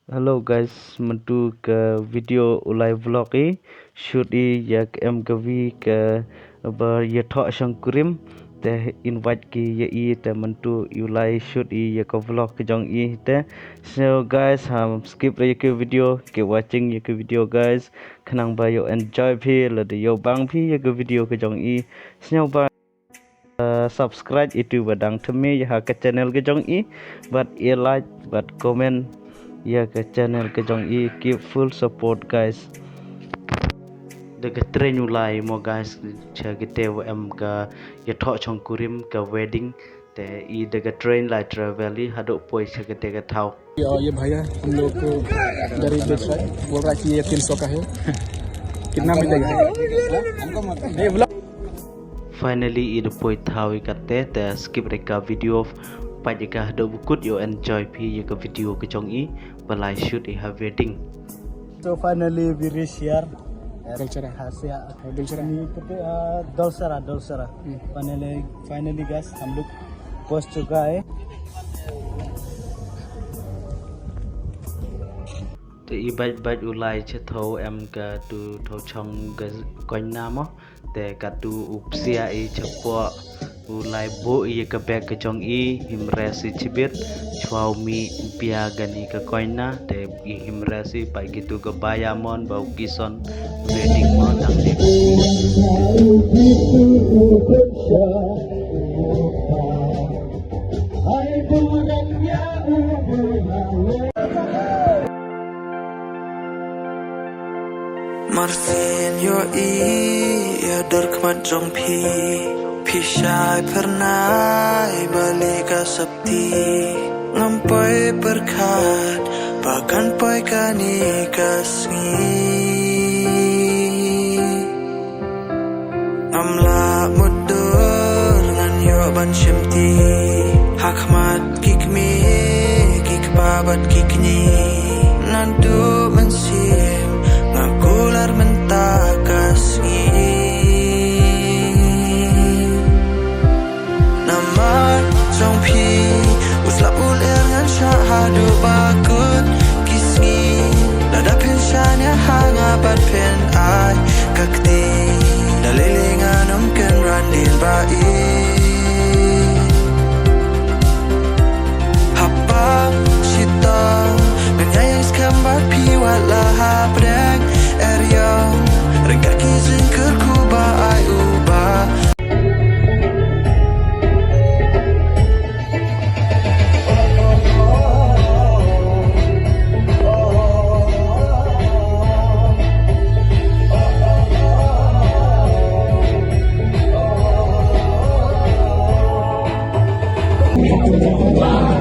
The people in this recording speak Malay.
Hello guys, mentu ke video ulai vlog shoot yak em gavi ke ber yathok sangkurim te invite ki ye te mentu ulai shoot yak vlog ke jong te. So guys, skip ke video ke watching yak video guys, khanang ba yo enjoy phi la de yo bang phi yak video ke jong snyo ba subscribe itu badang theme ya ke channel ke jong but like but comment ya ke channel ke jong keep full support guys de ke train ulai mo guys cha ke te em ka ya tho chong kurim ka wedding te de ke train lai travel hado poi cha ke te ka thau ये भैया हम लोग को गरीब बेच रहा है, बोल रहा है कि ये 300 का है। कितना मिलेगा? finally id poi thau ikate te skip reka video pajika hado bukut yo enjoy pi ka video ke jong balai shoot ha wedding. So finally we reach here. Dolcera. Dolcera. Dolcera. Finally guys, हम लोग पहुंच चुका है. Te ibat ulai che tho em ka tu tho chong ga koin na mo te ka tu upsia chepo ulai bo ka bek ke jong himresi chibit chwau mi pia gani ka koin na te himresi pai gitu ga bayamon bau kison wedding mo tang de Marsin yo ya dorkmat jong pi syai pernah balik sabti ngampai berkat bahkan poi kani kasngi amla mudur ngan yo ban shimti hakmat kikmi kikbabat kikni nandu mensim ngakular mentakas nama jong pi uslap uler ngan syahadu bakut kisni lada pensyanya hangabat pen ai kakti dalilingan umken randin bai hapang cita menyayang skambat pi walaha pedang eryong rengkat kizin kerku baai ubah Wow.